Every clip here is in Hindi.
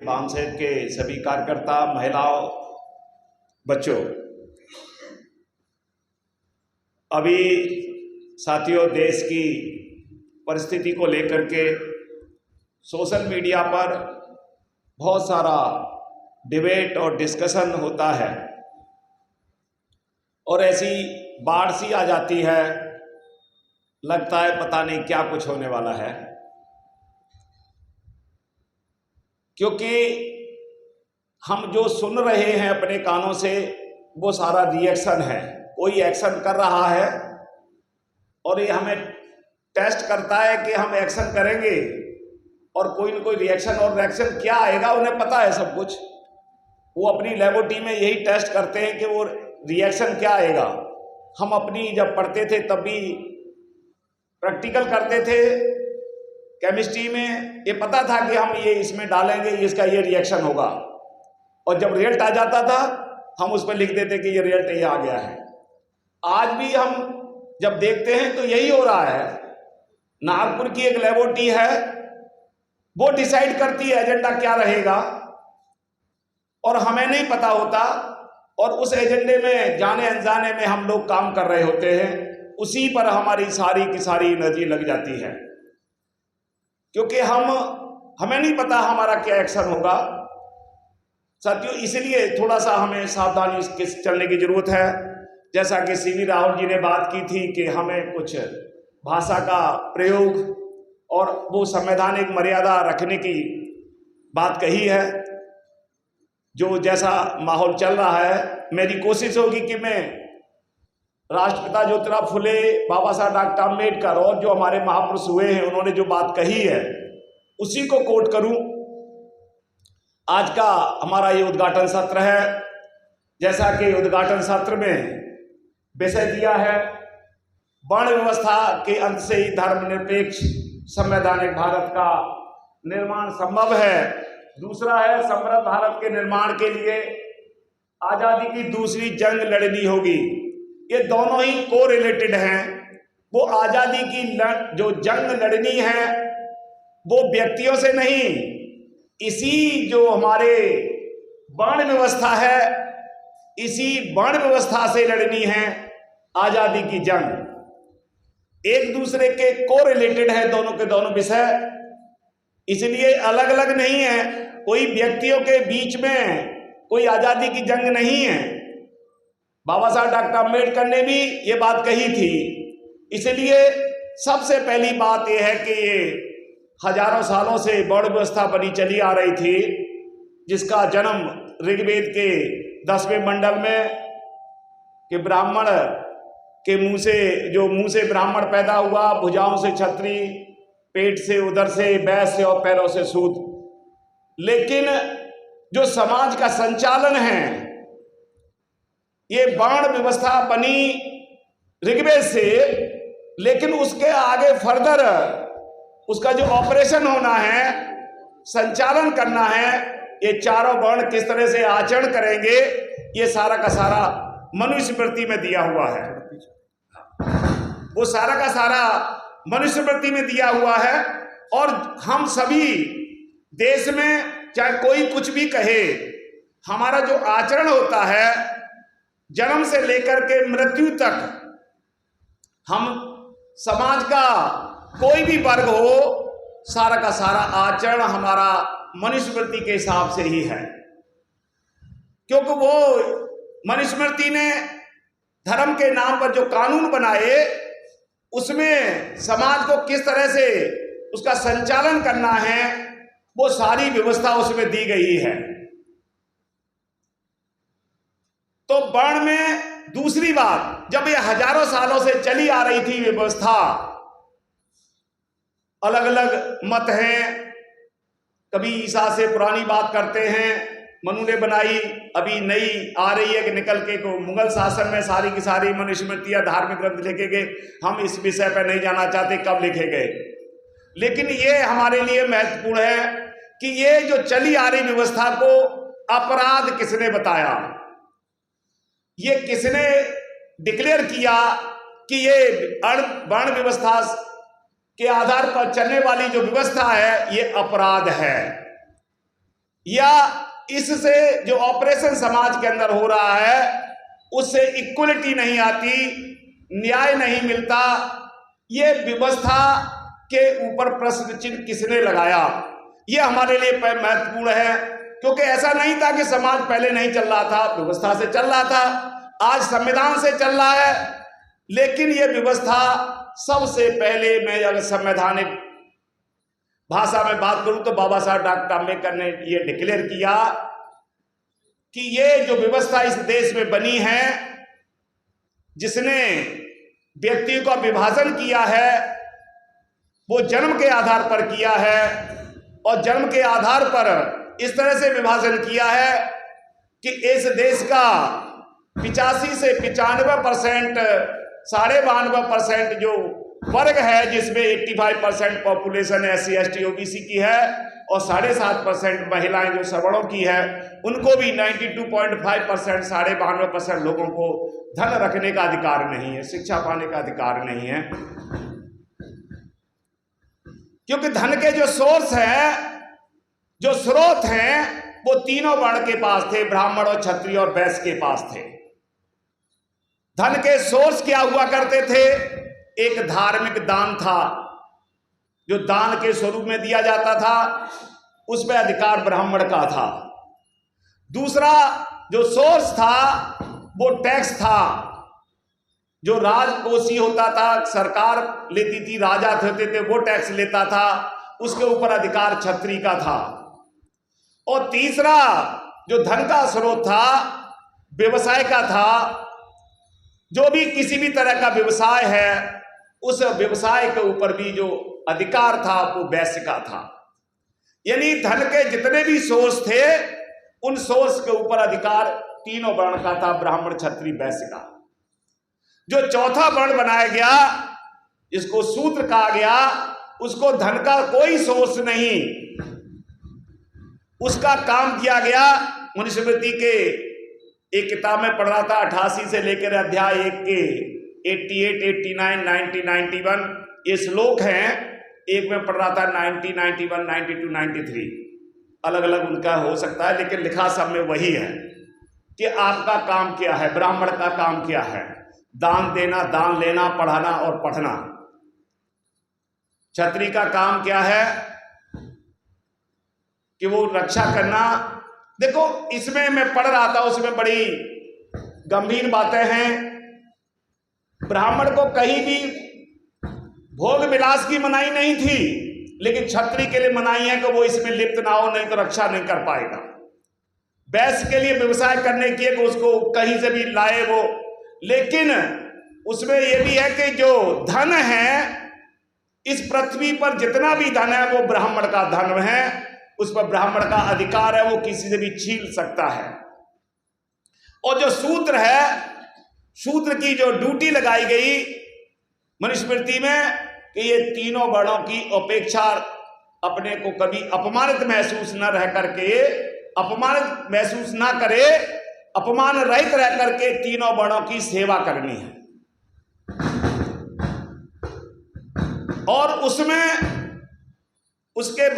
बामसेन के सभी कार्यकर्ता, महिलाओं, बच्चों, अभी साथियों देश की परिस्थिति को लेकर के सोशल मीडिया पर बहुत सारा डिबेट और डिस्कशन होता है और ऐसी बाढ़ सी आ जाती है, लगता है पता नहीं क्या कुछ होने वाला है। क्योंकि हम जो सुन रहे हैं अपने कानों से वो सारा रिएक्शन है। कोई एक्शन कर रहा है और ये हमें टेस्ट करता है कि हम एक्शन करेंगे और कोई न कोई रिएक्शन, और रिएक्शन क्या आएगा उन्हें पता है सब कुछ। वो अपनी लेबोरेटरी में यही टेस्ट करते हैं कि वो रिएक्शन क्या आएगा। हम अपनी जब पढ़ते थे तब भी प्रैक्टिकल करते थे केमिस्ट्री में, ये पता था कि हम ये इसमें डालेंगे, इसका ये रिएक्शन होगा, और जब रिजल्ट आ जाता था हम उस पर लिख देते कि ये रिजल्ट ये आ गया है। आज भी हम जब देखते हैं तो यही हो रहा है। नागपुर की एक लेबोरेटरी है, वो डिसाइड करती है एजेंडा क्या रहेगा और हमें नहीं पता होता, और उस एजेंडे में जाने अनजाने में हम लोग काम कर रहे होते हैं। उसी पर हमारी सारी की सारी एनर्जी लग जाती है, क्योंकि हमें नहीं पता हमारा क्या एक्शन होगा। साथियों, इसलिए थोड़ा सा हमें सावधानी से चलने की जरूरत है। जैसा कि सीवी राहुल जी ने बात की थी कि हमें कुछ भाषा का प्रयोग और वो संवैधानिक मर्यादा रखने की बात कही है। जो जैसा माहौल चल रहा है, मेरी कोशिश होगी कि मैं राष्ट्रपिता ज्योतिराव फुले, बाबा साहब डॉक्टर अम्बेडकर और जो हमारे महापुरुष हुए हैं उन्होंने जो बात कही है उसी को कोट करूं। आज का हमारा ये उद्घाटन सत्र है। जैसा कि उद्घाटन सत्र में विषय दिया है, वर्ण व्यवस्था के अंत से ही धर्मनिरपेक्ष संवैधानिक भारत का निर्माण संभव है। दूसरा है, समृद्ध भारत के निर्माण के लिए आजादी की दूसरी जंग लड़नी होगी। ये दोनों ही को रिलेटेड हैं। वो आजादी की जो जंग लड़नी है वो व्यक्तियों से नहीं, इसी जो हमारे वर्ण व्यवस्था है, इसी वर्ण व्यवस्था से लड़नी है आजादी की जंग। एक दूसरे के को रिलेटेड है दोनों के दोनों विषय, इसलिए अलग अलग नहीं है। कोई व्यक्तियों के बीच में कोई आजादी की जंग नहीं है। बाबा साहब डॉक्टर अम्बेडकर ने भी ये बात कही थी। इसलिए सबसे पहली बात यह है कि ये हजारों सालों से वर्ण व्यवस्था बनी चली आ रही थी, जिसका जन्म ऋग्वेद के 10वें मंडल में कि ब्राह्मण के मुंह से ब्राह्मण पैदा हुआ, भुजाओं से क्षत्रिय, पेट से उदर से वैश्य और पैरों से शूद्र। लेकिन जो समाज का संचालन है, ये वर्ण व्यवस्था बनी ऋग्वेद से, लेकिन उसके आगे फर्दर उसका जो ऑपरेशन होना है, संचालन करना है, ये चारों वर्ण किस तरह से आचरण करेंगे, ये सारा का सारा मनुस्मृति में दिया हुआ है। वो सारा का सारा मनुस्मृति में दिया हुआ है। और हम सभी देश में चाहे कोई कुछ भी कहे, हमारा जो आचरण होता है जन्म से लेकर के मृत्यु तक, हम समाज का कोई भी वर्ग हो, सारा का सारा आचरण हमारा मनुस्मृति के हिसाब से ही है। क्योंकि वो मनुस्मृति ने धर्म के नाम पर जो कानून बनाए, उसमें समाज को किस तरह से उसका संचालन करना है, वो सारी व्यवस्था उसमें दी गई है। तो वर्ण में दूसरी बात, जब ये हजारों सालों से चली आ रही थी व्यवस्था, अलग अलग मत हैं, कभी ईसा से पुरानी बात करते हैं, मनु ने बनाई, अभी नई आ रही है कि निकल के को मुगल शासन में सारी की सारी मनुस्मृतियां, धार्मिक ग्रंथ लिखे गए। हम इस विषय पर नहीं जाना चाहते कब लिखे गए, लेकिन ये हमारे लिए महत्वपूर्ण है कि ये जो चली आ रही व्यवस्था को अपराध किसने बताया, ये किसने डिक्लेयर किया कि ये वर्ण व्यवस्था के आधार पर चलने वाली जो व्यवस्था है ये अपराध है। या इससे जो ऑपरेशन समाज के अंदर हो रहा है उससे इक्वलिटी नहीं आती, न्याय नहीं मिलता, ये व्यवस्था के ऊपर प्रश्न चिन्ह किसने लगाया, ये हमारे लिए महत्वपूर्ण है। क्योंकि ऐसा नहीं था कि समाज पहले नहीं चल रहा था, व्यवस्था से चल रहा था, आज संविधान से चल रहा है। लेकिन ये व्यवस्था सबसे पहले, मैं अगर संवैधानिक भाषा में बात करूं तो बाबा साहब डॉक्टर अम्बेडकर ने ये डिक्लेयर किया कि ये जो व्यवस्था इस देश में बनी है, जिसने व्यक्ति का विभाजन किया है, वो जन्म के आधार पर किया है, और जन्म के आधार पर इस तरह से विभाजन किया है कि इस देश का 85 से 95%, 92.5% जो वर्ग है, जिसमें 85% पॉपुलेशन SC ST OBC की है, और 7.5% महिलाएं जो सवर्णों की है, उनको भी 92.5%, 92% लोगों को धन रखने का अधिकार नहीं है, शिक्षा पाने का अधिकार नहीं है। क्योंकि धन के जो सोर्स है, जो स्रोत हैं, वो तीनों वर्ण के पास थे, ब्राह्मण और क्षत्रिय और वैश्य के पास थे। धन के सोर्स क्या हुआ करते थे? एक धार्मिक दान था, जो दान के स्वरूप में दिया जाता था, उसमें अधिकार ब्राह्मण का था। दूसरा जो सोर्स था वो टैक्स था, जो राजकोषीय होता था, सरकार लेती थी, राजा होते थे, वो टैक्स लेता था, उसके ऊपर अधिकार क्षत्रिय का था। और तीसरा जो धन का स्रोत था, व्यवसाय का था, जो भी किसी भी तरह का व्यवसाय है, उस व्यवसाय के ऊपर भी जो अधिकार था वो वैश्य का था। यानी धन के जितने भी सोर्स थे, उन सोर्स के ऊपर अधिकार तीनों वर्ण का था, ब्राह्मण, क्षत्रिय, वैश्य का। जो चौथा वर्ण बनाया गया, जिसको शूद्र कहा गया, उसको धन का कोई सोर्स नहीं, उसका काम किया गया। मनुस्मृति के एक किताब में पढ़ रहा था, 88 से लेकर अध्याय 1 के 88, 89, 90, 91 ये श्लोक हैं। एक में पढ़ रहा था 90, 91, 92, 93, अलग अलग उनका हो सकता है, लेकिन लिखा सब में वही है कि आपका काम क्या है, ब्राह्मण का काम क्या है, दान देना, दान लेना, पढ़ाना और पढ़ना। क्षत्रिय का काम क्या है कि वो रक्षा करना। देखो, इसमें मैं पढ़ रहा था, उसमें बड़ी गंभीर बातें हैं। ब्राह्मण को कहीं भी भोग विलास की मनाही नहीं थी, लेकिन क्षत्रिय के लिए मनाही है कि वो इसमें लिप्त ना हो, नहीं तो रक्षा नहीं कर पाएगा। वैश्य के लिए व्यवसाय करने की है कि उसको कहीं से भी लाए वो, लेकिन उसमें यह भी है कि जो धन है, इस पृथ्वी पर जितना भी धन है वो ब्राह्मण का धन है, उस पर ब्राह्मण का अधिकार है, वो किसी से भी छीन सकता है। और जो शूद्र है, शूद्र की जो ड्यूटी लगाई गई मनुस्मृति में कि ये तीनों वर्णों की अपेक्षा अपने को कभी अपमानित महसूस न रह करके, अपमानित महसूस ना करे, अपमान रहित रह करके तीनों वर्णों की सेवा करनी है। और उसमें उसके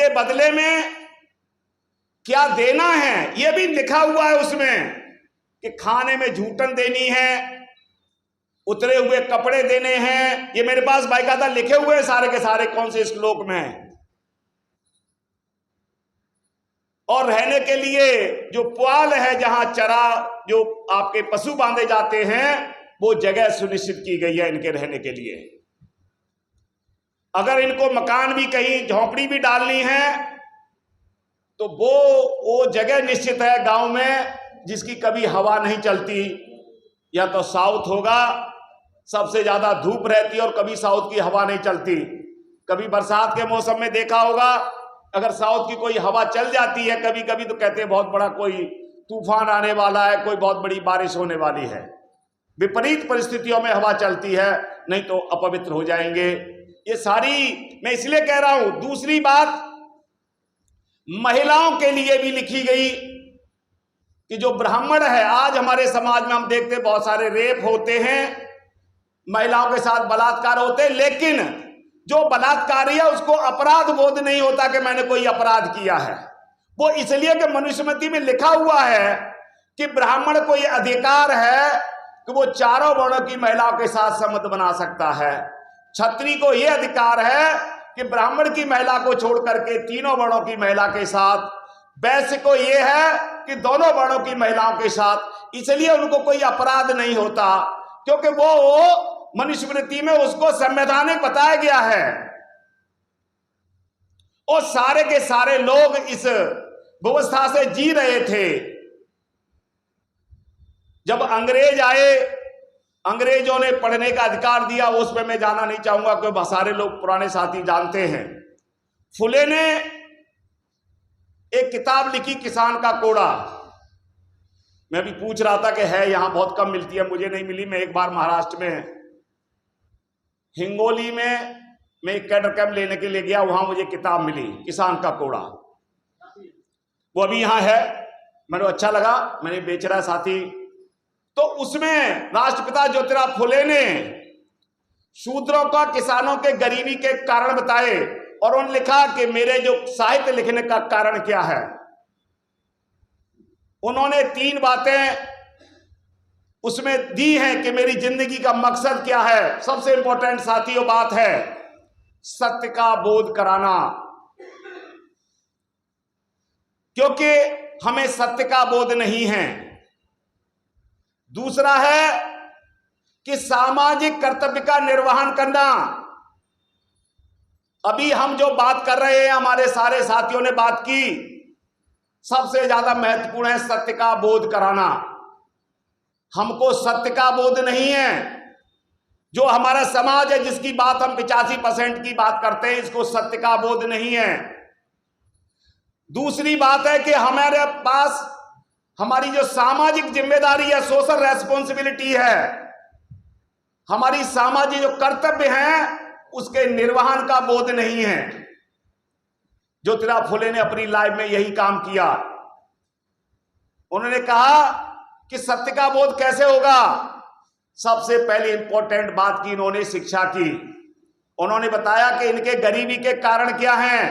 बदले में क्या देना है, यह भी लिखा हुआ है उसमें कि खाने में जूठन देनी है, उतरे हुए कपड़े देने हैं। ये मेरे पास बाकायदा लिखे हुए हैं सारे के सारे, कौन से श्लोक में। और रहने के लिए जो पुआल है, जहां चरा जो आपके पशु बांधे जाते हैं, वो जगह सुनिश्चित की गई है इनके रहने के लिए। अगर इनको मकान भी, कहीं झोपड़ी भी डालनी है, तो वो जगह निश्चित है गांव में जिसकी कभी हवा नहीं चलती। या तो साउथ होगा, सबसे ज्यादा धूप रहती है, और कभी साउथ की हवा नहीं चलती। कभी बरसात के मौसम में देखा होगा, अगर साउथ की कोई हवा चल जाती है कभी कभी, तो कहते हैं बहुत बड़ा कोई तूफान आने वाला है, कोई बहुत बड़ी बारिश होने वाली है। विपरीत परिस्थितियों में हवा चलती है, नहीं तो अपवित्र हो जाएंगे। ये सारी मैं इसलिए कह रहा हूं। दूसरी बात, महिलाओं के लिए भी लिखी गई कि जो ब्राह्मण है, आज हमारे समाज में हम देखते हैं बहुत सारे रेप होते हैं, महिलाओं के साथ बलात्कार होते हैं, लेकिन जो बलात्कारी है उसको अपराध बोध नहीं होता कि मैंने कोई अपराध किया है। वो इसलिए कि मनुस्मृति में लिखा हुआ है कि ब्राह्मण को यह अधिकार है कि वो चारों वर्णों की महिलाओं के साथ संबंध बना सकता है। क्षत्रिय को यह अधिकार है कि ब्राह्मण की महिला को छोड़ करके तीनों वर्णों की महिला के साथ। वैश्य को यह है कि दोनों वर्णों की महिलाओं के साथ। इसलिए उनको कोई अपराध नहीं होता, क्योंकि वो मनुस्मृति में उसको संवैधानिक बताया गया है। और सारे के सारे लोग इस व्यवस्था से जी रहे थे। जब अंग्रेज आए, अंग्रेजों ने पढ़ने का अधिकार दिया, उस पर मैं जाना नहीं चाहूंगा क्योंकि सारे लोग पुराने साथी जानते हैं। फुले ने एक किताब लिखी, किसान का कोड़ा। मैं भी पूछ रहा था कि है यहां बहुत कम मिलती है, मुझे नहीं मिली। मैं एक बार महाराष्ट्र में हिंगोली में मैं एक कैडर कैंप लेने के लिए गया, वहां मुझे किताब मिली, किसान का कोड़ा। वो अभी यहां है, मैंने अच्छा लगा, मैंने बेच रहा साथी। तो उसमें राष्ट्रपिता ज्योतिराव फुले ने शूद्रों का किसानों के गरीबी के कारण बताए, और उन्होंने लिखा कि मेरे जो साहित्य लिखने का कारण क्या है। उन्होंने 3 बातें उसमें दी हैं कि मेरी जिंदगी का मकसद क्या है। सबसे इंपॉर्टेंट साथियों बात है सत्य का बोध कराना, क्योंकि हमें सत्य का बोध नहीं है। दूसरा है कि सामाजिक कर्तव्य का निर्वहन करना। अभी हम जो बात कर रहे हैं, हमारे सारे साथियों ने बात की, सबसे ज्यादा महत्वपूर्ण है सत्य का बोध कराना। हमको सत्य का बोध नहीं है। जो हमारा समाज है जिसकी बात हम 85% की बात करते हैं, इसको सत्य का बोध नहीं है। दूसरी बात है कि हमारे पास हमारी जो सामाजिक जिम्मेदारी है, सोशल रेस्पॉन्सिबिलिटी है, हमारी सामाजिक जो कर्तव्य हैं, उसके निर्वहन का बोध नहीं है। ज्योतिराव फुले ने अपनी लाइफ में यही काम किया। उन्होंने कहा कि सत्य का बोध कैसे होगा। सबसे पहले इंपॉर्टेंट बात की इन्होंने शिक्षा की। उन्होंने बताया कि इनके गरीबी के कारण क्या हैं।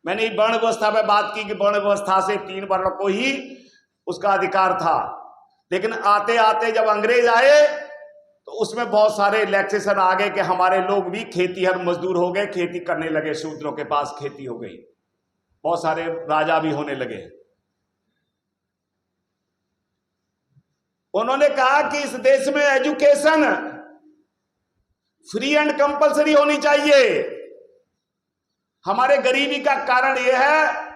मैंने वर्ण व्यवस्था में बात की कि वर्ण व्यवस्था से 3 वर्ण को ही उसका अधिकार था, लेकिन आते आते जब अंग्रेज आए तो उसमें बहुत सारे रिलैक्सेशन आ गए कि हमारे लोग भी खेतीहर मजदूर हो गए, खेती करने लगे, शूद्रों के पास खेती हो गई, बहुत सारे राजा भी होने लगे। उन्होंने कहा कि इस देश में एजुकेशन फ्री एंड कंपलसरी होनी चाहिए। हमारे गरीबी का कारण यह है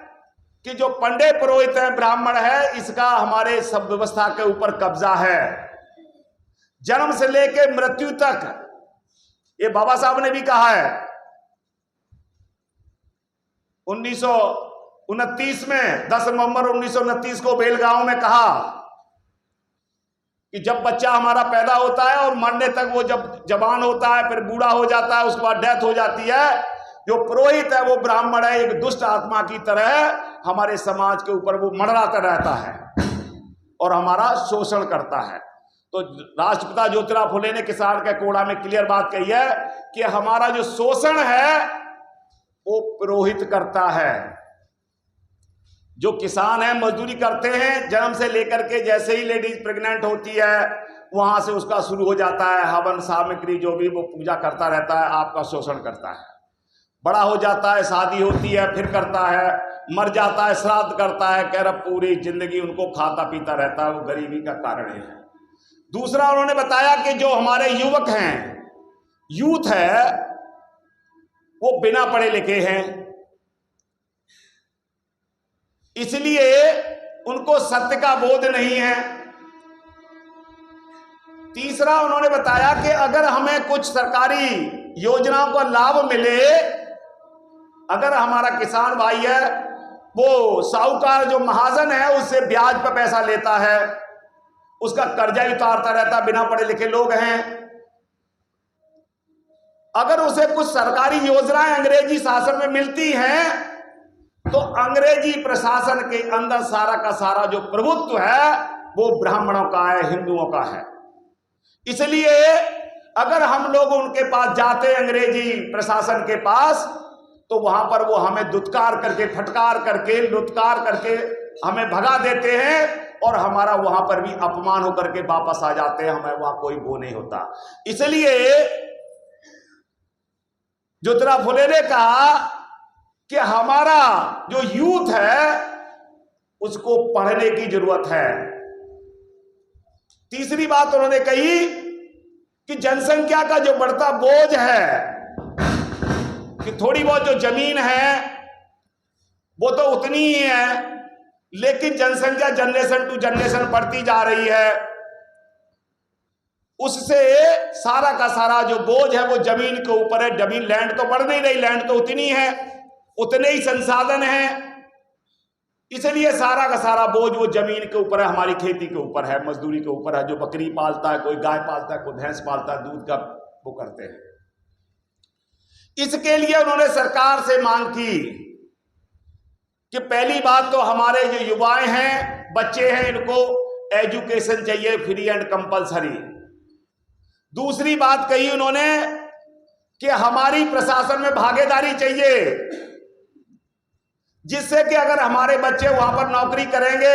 कि जो पंडित पुरोहित है, ब्राह्मण है, इसका हमारे सब व्यवस्था के ऊपर कब्जा है, जन्म से लेकर मृत्यु तक। ये बाबा साहब ने भी कहा है 1929 में, 10 नवंबर 1929 को बेलगांव में कहा कि जब बच्चा हमारा पैदा होता है और मरने तक, वो जब जवान होता है फिर बूढ़ा हो जाता है, उसके बाद डेथ हो जाती है, जो पुरोहित है वो ब्राह्मण है, एक दुष्ट आत्मा की तरह हमारे समाज के ऊपर वो मंडराता रहता है और हमारा शोषण करता है। तो राष्ट्रपिता ज्योतिराव फुले ने किसान के कोड़ा में क्लियर बात कही है कि हमारा जो शोषण है वो पुरोहित करता है। जो किसान है मजदूरी करते हैं, जन्म से लेकर के जैसे ही लेडीज प्रेग्नेंट होती है वहां से उसका शुरू हो जाता है हवन सामग्री, जो भी वो पूजा करता रहता है, आपका शोषण करता है। बड़ा हो जाता है, शादी होती है, फिर करता है, मर जाता है, श्राद्ध करता है, कह रहा पूरी जिंदगी उनको खाता पीता रहता है। वो गरीबी का कारण है। दूसरा उन्होंने बताया कि जो हमारे युवक हैं, यूथ है, वो बिना पढ़े लिखे हैं, इसलिए उनको सत्य का बोध नहीं है। तीसरा उन्होंने बताया कि अगर हमें कुछ सरकारी योजनाओं का लाभ मिले, अगर हमारा किसान भाई है वो साहूकार जो महाजन है उससे ब्याज पर पैसा लेता है, उसका कर्जा ही उतारता रहता, बिना पढ़े लिखे लोग हैं, अगर उसे कुछ सरकारी योजनाएं अंग्रेजी शासन में मिलती हैं तो अंग्रेजी प्रशासन के अंदर सारा का सारा जो प्रभुत्व है वो ब्राह्मणों का है, हिंदुओं का है। इसलिए अगर हम लोग उनके पास जाते अंग्रेजी प्रशासन के पास, तो वहां पर वो हमें दुत्कार करके, फटकार करके, लुत्कार करके हमें भगा देते हैं और हमारा वहां पर भी अपमान होकर के वापस आ जाते हैं, हमें वहां कोई वो नहीं होता। इसलिए ज्योतिराव फुले ने कहा कि हमारा जो यूथ है उसको पढ़ने की जरूरत है। तीसरी बात उन्होंने कही कि जनसंख्या का जो बढ़ता बोझ है, कि थोड़ी बहुत जो जमीन है वो तो उतनी ही है, लेकिन जनसंख्या जनरेशन टू जनरेशन बढ़ती जा रही है, उससे सारा का सारा जो बोझ है वो जमीन के ऊपर है। जमीन, लैंड तो बढ़ नहीं रही, लैंड तो उतनी है, उतने ही संसाधन है, इसलिए सारा का सारा बोझ वो जमीन के ऊपर है, हमारी खेती के ऊपर है, मजदूरी के ऊपर है। जो बकरी पालता है, कोई गाय पालता है, कोई भैंस पालता है, दूध का वो करते हैं। इसके लिए उन्होंने सरकार से मांग की कि पहली बात तो हमारे जो युवाएं हैं, बच्चे हैं, इनको एजुकेशन चाहिए फ्री एंड कंपलसरी। दूसरी बात कही उन्होंने कि हमारी प्रशासन में भागीदारी चाहिए, जिससे कि अगर हमारे बच्चे वहां पर नौकरी करेंगे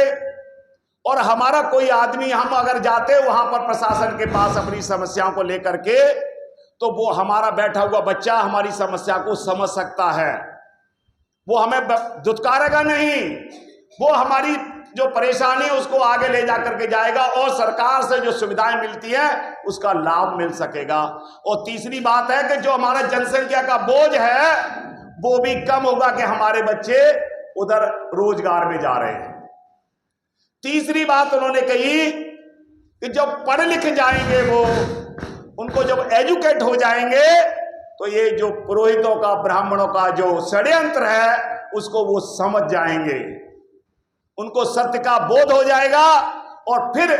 और हमारा कोई आदमी, हम अगर जाते वहां पर प्रशासन के पास अपनी समस्याओं को लेकर के, तो वो हमारा बैठा हुआ बच्चा हमारी समस्या को समझ सकता है, वो हमें दुत्कारेगा नहीं, वो हमारी जो परेशानी है उसको आगे ले जा करके जाएगा और सरकार से जो सुविधाएं मिलती है उसका लाभ मिल सकेगा। और तीसरी बात है कि जो हमारा जनसंख्या का बोझ है वो भी कम होगा कि हमारे बच्चे उधर रोजगार में जा रहे हैं। तीसरी बात उन्होंने कही कि जब पढ़ लिख जाएंगे वो, उनको जब एजुकेट हो जाएंगे, तो ये जो पुरोहितों का, ब्राह्मणों का जो षड्यंत्र है उसको वो समझ जाएंगे, उनको सत्य का बोध हो जाएगा और फिर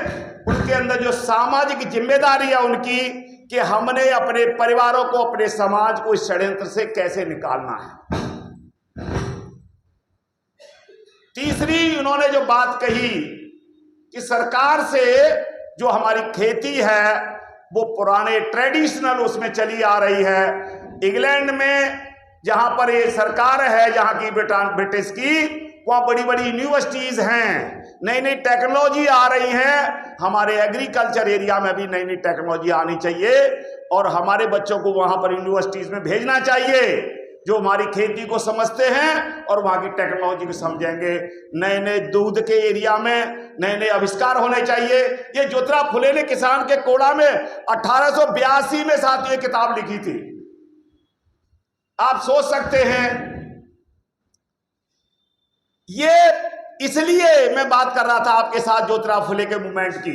उनके अंदर जो सामाजिक जिम्मेदारी है उनकी, कि हमने अपने परिवारों को, अपने समाज को इस षड्यंत्र से कैसे निकालना है। तीसरी उन्होंने जो बात कही कि सरकार से जो हमारी खेती है वो पुराने ट्रेडिशनल उसमें चली आ रही है। इंग्लैंड में जहां पर ये सरकार है, जहां की ब्रिटिश की, वहां बड़ी बड़ी यूनिवर्सिटीज हैं, नई नई टेक्नोलॉजी आ रही है। हमारे एग्रीकल्चर एरिया में भी नई नई टेक्नोलॉजी आनी चाहिए और हमारे बच्चों को वहां पर यूनिवर्सिटीज में भेजना चाहिए, जो हमारी खेती को समझते हैं और वहां की टेक्नोलॉजी को समझेंगे। नए नए दूध के एरिया में नए नए आविष्कार होने चाहिए। ये ज्योतिराव फुले ने किसान के कोड़ा में 1882 में साथ ये किताब लिखी थी। आप सोच सकते हैं, ये इसलिए मैं बात कर रहा था आपके साथ ज्योतिराव फुले के मूवमेंट की,